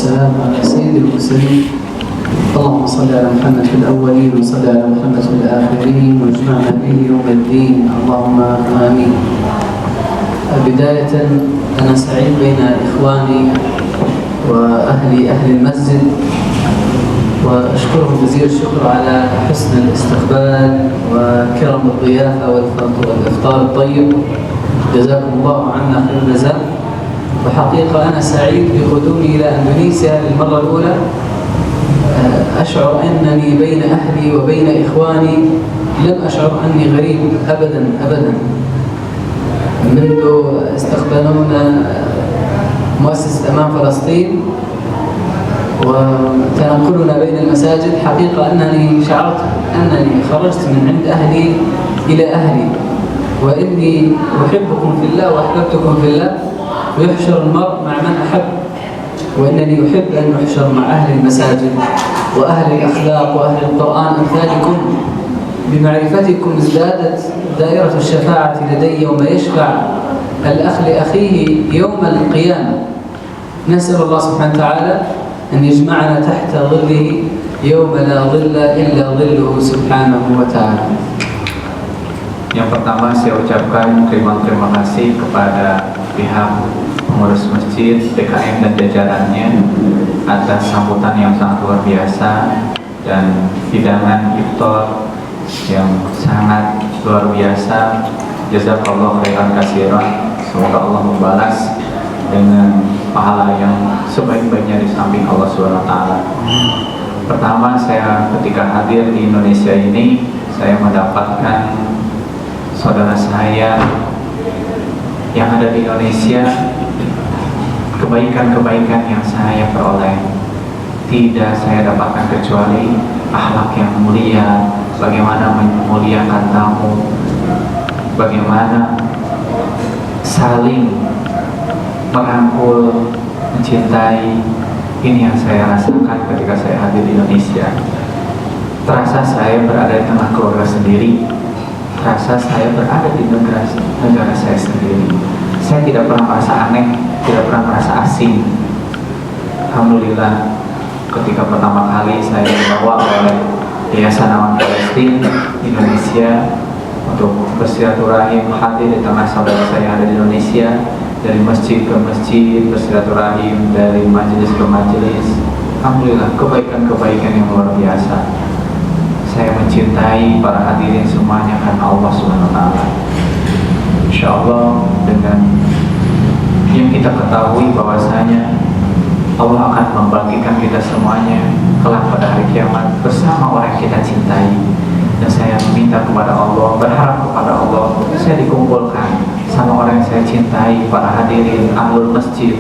والسلام على سيد المرسلين. اللهم صل على محمد في الأولين وصل على محمد في الآخرين واجمعنا به يوم الدين، اللهم آمين. بداية أنا سعيد بين إخواني أهل المسجد، وأشكرهم جزيل الشكر على حسن الاستقبال وكرم الضيافة والإفطار الطيب، جزاكم الله عنا خير الجزاء. وحقيقة أنا سعيد بقدومي إلى إندونيسيا للمرة الأولى. أشعر أنني بين أهلي وبين إخواني، لم أشعر أني غريب أبدا أبدا. منذ استقبلونا مؤسسة أمام فلسطين وتنقلنا بين المساجد، حقيقة أنني شعرت أنني خرجت من عند أهلي إلى أهلي، وإني أحبكم في الله وأحببتكم في الله، ويحشر المرء مع من أحب، وإنني أحب أن أحشر مع أهل المساجد وأهل الأخلاق وأهل القرآن أمثالكم. بمعرفتكم ازدادت دائرة الشفاعة لدي يوم يشفع الأخ لأخيه يوم القيامة. نسأل الله سبحانه وتعالى أن يجمعنا تحت ظله يوم لا ظل إلا ظله سبحانه وتعالى. Yang pertama saya ucapkan terima kasih kepada pihak pengurus masjid, PKM dan jajarannya atas sambutan yang sangat luar biasa dan hidangan iftar yang sangat luar biasa. Jazakallahu khairan katsiran. Semoga Allah membalas dengan pahala yang sebaik-baiknya di samping Allah Subhanahu wa taala. Pertama, saya ketika hadir di Indonesia ini, saya mendapatkan saudara saya yang ada di Indonesia, kebaikan-kebaikan yang saya peroleh tidak saya dapatkan kecuali akhlak yang mulia, bagaimana memuliakan tamu, bagaimana saling merangkul, mencintai. Ini yang saya rasakan ketika saya hadir di Indonesia. Terasa saya berada di tengah keluarga sendiri, terasa saya berada di negara saya sendiri. Saya tidak pernah merasa aneh, tidak pernah merasa asing. Alhamdulillah, ketika pertama kali saya dibawa oleh Yayasan Aman Palestina Indonesia untuk bersilaturahim, hadir di tengah saudara saya yang ada di Indonesia, dari masjid ke masjid, bersilaturahim, dari majelis ke majelis. Alhamdulillah, kebaikan-kebaikan yang luar biasa. Saya mencintai para hadirin semuanya karena Allah Subhanahu wa taala. Insyaallah dengan yang kita ketahui bahwasanya Allah akan membangkitkan kita semuanya kelak pada hari kiamat bersama orang yang kita cintai. Dan saya meminta kepada Allah, berharap kepada Allah, saya dikumpulkan sama orang yang saya cintai, para hadirin, ahlul masjid,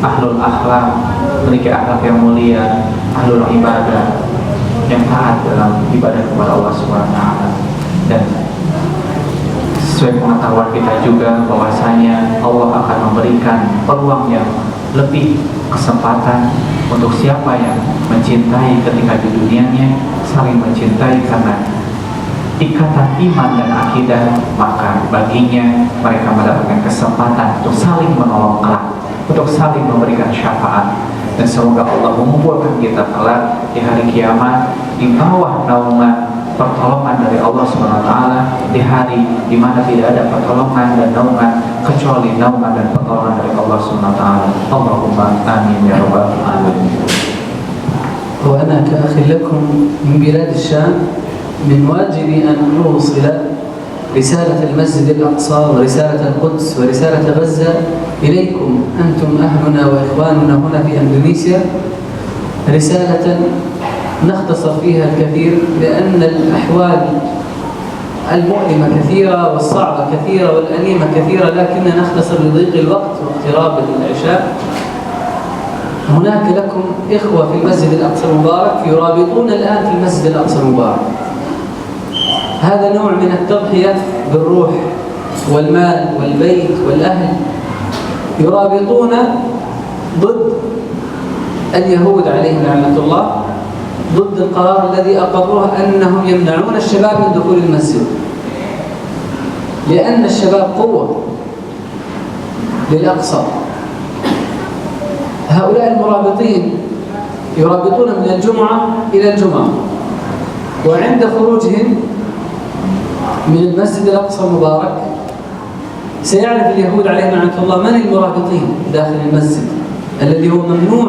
ahlul akhlak, memiliki akhlak yang mulia, ahlul ibadah, yang taat dalam ibadah kepada Allah SWT. Dan sesuai pengetahuan kita juga bahwasanya Allah akan memberikan peluang yang lebih, kesempatan untuk siapa yang mencintai ketika di dunianya, saling mencintai karena ikatan iman dan akidah, maka baginya mereka mendapatkan kesempatan untuk saling menolong kelak, untuk saling memberikan syafaat. Dan semoga Allah mengumpulkan kita kelak di hari kiamat di bawah naungan pertolongan dari Allah SWT, di hari di mana tidak ada pertolongan dan naungan kecuali naungan dan pertolongan dari Allah SWT. Allahumma amin ya rabbal alamin. وأنا كأخ لكم من بلاد الشام، من واجبي أن أوصل رسالة المسجد الأقصى ورسالة القدس ورسالة غزة إليكم أنتم أهلنا وإخواننا هنا في إندونيسيا، رسالة نختصر فيها الكثير، لأن الأحوال المؤلمة كثيرة والصعبة كثيرة والأليمة كثيرة، لكننا نختصر لضيق الوقت واقتراب العشاء. هناك لكم إخوة في المسجد الأقصى المبارك يرابطون الآن في المسجد الأقصى المبارك. هذا نوع من التضحية بالروح والمال والبيت والأهل، يرابطون ضد اليهود عليهم لعنة الله، ضد القرار الذي أقروه أنهم يمنعون الشباب من دخول المسجد، لأن الشباب قوة للأقصى. هؤلاء المرابطين يرابطون من الجمعة إلى الجمعة، وعند خروجهم من المسجد الأقصى المبارك سيعرف اليهود عليهم لعنة الله من المرابطين داخل المسجد الذي هو ممنوع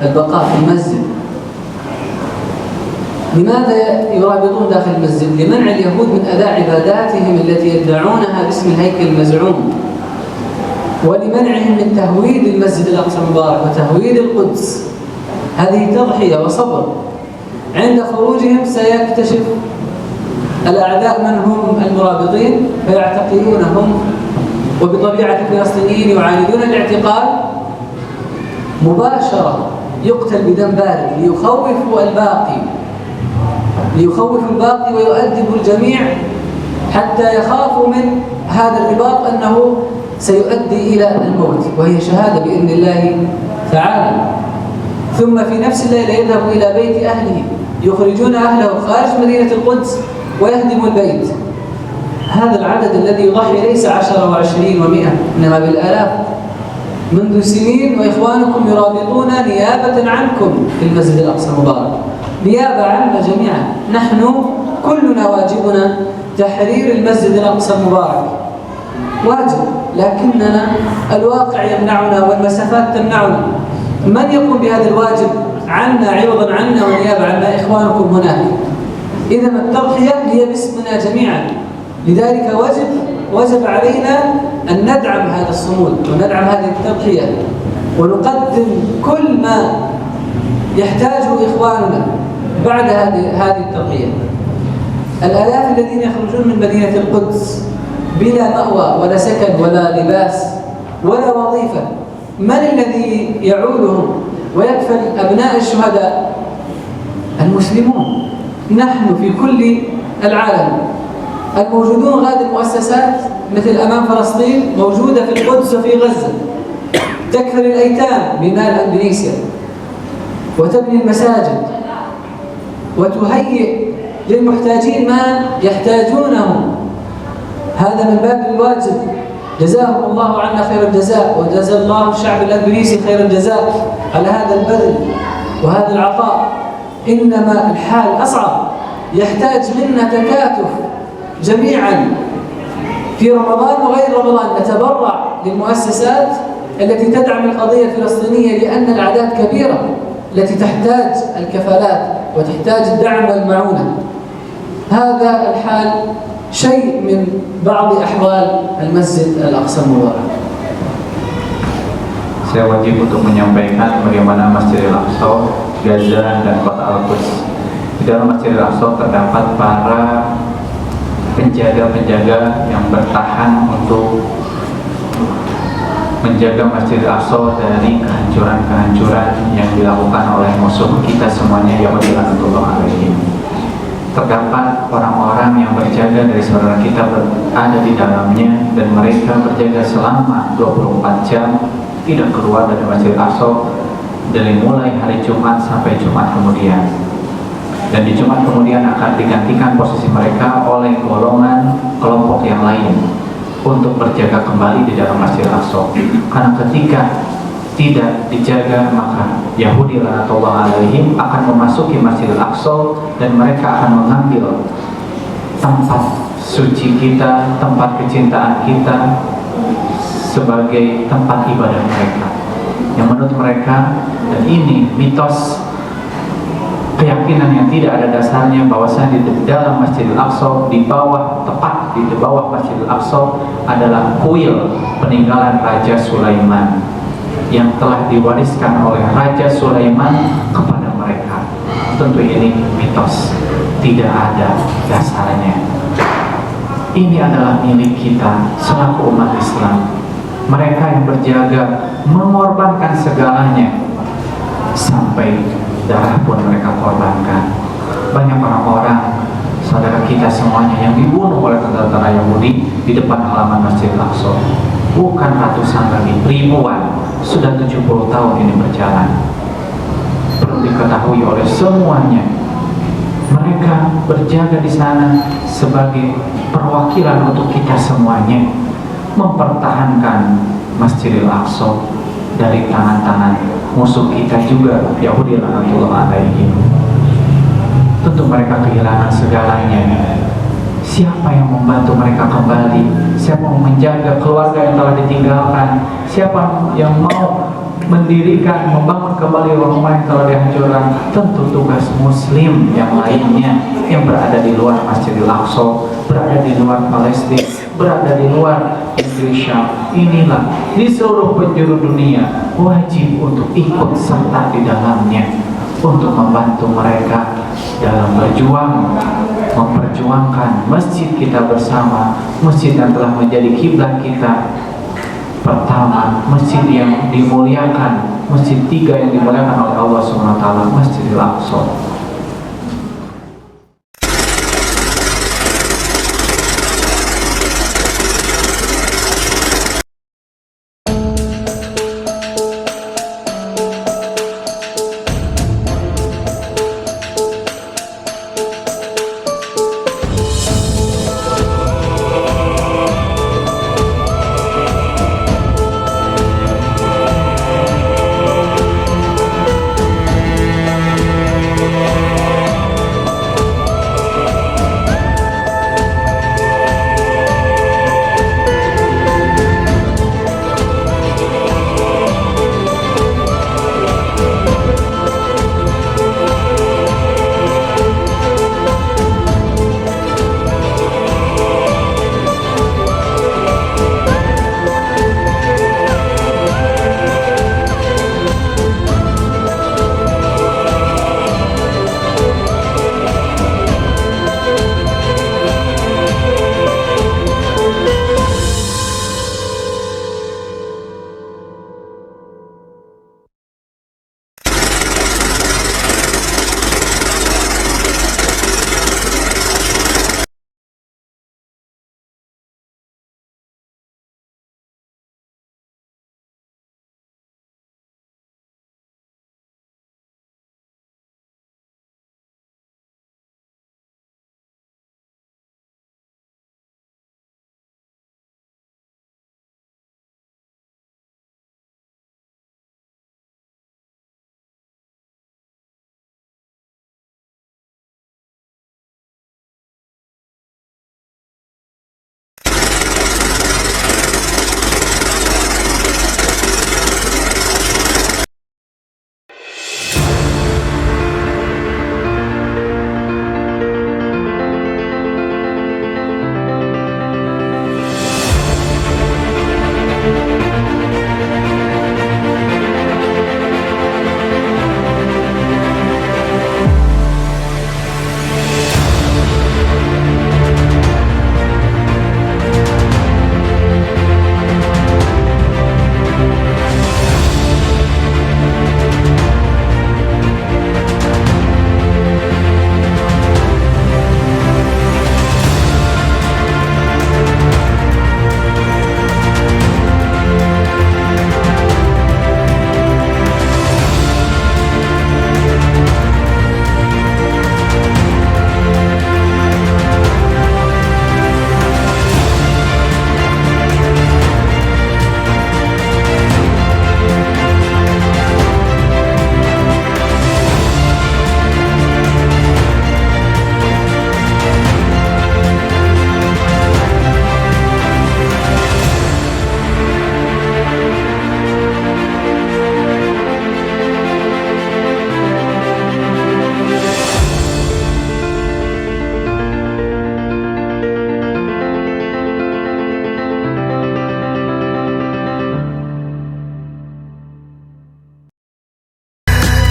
البقاء في المسجد. لماذا يرابطون داخل المسجد؟ لمنع اليهود من أداء عباداتهم التي يدعونها باسم الهيكل المزعوم، ولمنعهم من تهويد المسجد الأقصى المبارك وتهويد القدس. هذه تضحية وصبر. عند خروجهم سيكتشف الأعداء من هم المرابطين فيعتقلونهم، وبطبيعة الفلسطينيين يعاندون الاعتقال مباشرة، يقتل بدم بارد ليخوفوا الباقي ويؤدبوا الجميع حتى يخافوا من هذا الرباط أنه سيؤدي إلى الموت، وهي شهادة بإذن الله تعالى. ثم في نفس الليلة يذهب إلى بيت أهله، يخرجون أهله خارج مدينة القدس ويهدموا البيت. هذا العدد الذي يضحي ليس 10 و20 و100، إنما بالآلاف منذ سنين، وإخوانكم يرابطون نيابة عنكم في المسجد الأقصى المبارك، نيابة عنا جميعا. نحن كلنا واجبنا تحرير المسجد الأقصى المبارك، واجب، لكننا الواقع يمنعنا والمسافات تمنعنا. من يقوم بهذا الواجب عنا عوضا عنا ونيابة عنا؟ إخوانكم هناك. إذا التضحية هي باسمنا جميعا، لذلك وجب علينا أن ندعم هذا الصمود وندعم هذه التضحية ونقدم كل ما يحتاجه إخواننا بعد هذه التضحية. الآلاف الذين يخرجون من مدينة القدس بلا مأوى ولا سكن ولا لباس ولا وظيفة، من الذي يعولهم ويكفل أبناء الشهداء؟ المسلمون. نحن في كل العالم الموجودون غادة مؤسسات مثل أمام فلسطين موجودة في القدس وفي غزة، تكفل الأيتام بمال أندونيسيا وتبني المساجد وتهيئ للمحتاجين ما يحتاجونه. هذا من باب الواجب. جزاهم الله عنا خير الجزاء، وجزا الله الشعب الأندونيسي خير الجزاء على هذا البذل وهذا العطاء. إنما الحال أصعب، يحتاج منا تكاتف جميعا في رمضان وغير رمضان، نتبرع للمؤسسات التي تدعم القضية الفلسطينية، لأن الأعداد كبيرة التي تحتاج الكفالات وتحتاج الدعم والمعونة. هذا الحال شيء من بعض أحوال المسجد الأقصى المبارك. Saya wajib untuk menyampaikan bagaimana Masjidil Aqsa, Gaza, dan Kota Al-Quds. Di dalam Masjidil Aqsa terdapat para penjaga-penjaga yang bertahan untuk menjaga Masjidil Aqsa dari kehancuran-kehancuran yang dilakukan oleh musuh kita semuanya, Yahudi laknatullah alaihim. Terdapat orang-orang yang berjaga dari saudara kita berada di dalamnya, dan mereka berjaga selama 24 jam tidak keluar dari Masjidil Aqsa dari mulai hari Jumat sampai Jumat kemudian. Dan di Jumat kemudian akan digantikan posisi mereka oleh golongan kelompok yang lain untuk berjaga kembali di dalam Masjidil Aqsa. Karena ketika tidak dijaga, maka Yahudi laknatullah alaihim akan memasuki Masjidil Aqsa dan mereka akan mengambil tempat suci kita, tempat kecintaan kita sebagai tempat ibadah mereka, yang menurut mereka, dan ini mitos keyakinan yang tidak ada dasarnya, bahwasanya di dalam Masjidil Aqsa, di bawah, tepat di bawah Masjidil Aqsa adalah kuil peninggalan Raja Sulaiman yang telah diwariskan oleh Raja Sulaiman kepada mereka. Tentu ini mitos, tidak ada dasarnya. Ini adalah milik kita selaku umat Islam. Mereka yang berjaga mengorbankan segalanya, sampai darah pun mereka korbankan. Banyak orang-orang saudara kita semuanya yang dibunuh oleh tentara Yahudi di depan halaman Masjidil Aqsa. Bukan ratusan lagi, ribuan. Sudah 70 tahun ini berjalan. Perlu diketahui oleh semuanya, mereka berjaga di sana sebagai perwakilan untuk kita semuanya, mempertahankan Masjidil Aqsa dari tangan-tangan musuh kita juga, Yahudi laknatullah alaihim. Tentu mereka kehilangan segalanya. Siapa yang membantu mereka kembali? Siapa yang menjaga keluarga yang telah ditinggalkan? Siapa yang mau mendirikan, membangun kembali rumah yang telah dihancurkan? Tentu tugas muslim yang lainnya yang berada di luar Masjidil Aqsa, berada di luar Palestina, berada di luar negeri Syam. Inilah di seluruh penjuru dunia wajib untuk ikut serta di dalamnya, untuk membantu mereka dalam berjuang memperjuangkan masjid kita bersama, masjid yang telah menjadi kiblat kita pertama, masjid yang dimuliakan, masjid 3 yang dimuliakan oleh Allah SWT, Masjidil Aqsa.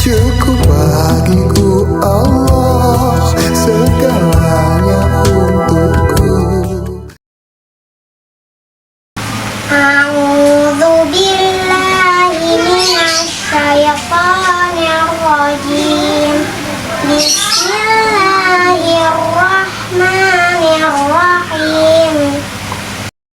Cukup bagiku Allah, segalanya untukku. A'udzu billahi minasy syaithanir rajim. Bismillahirrahmanirrahim.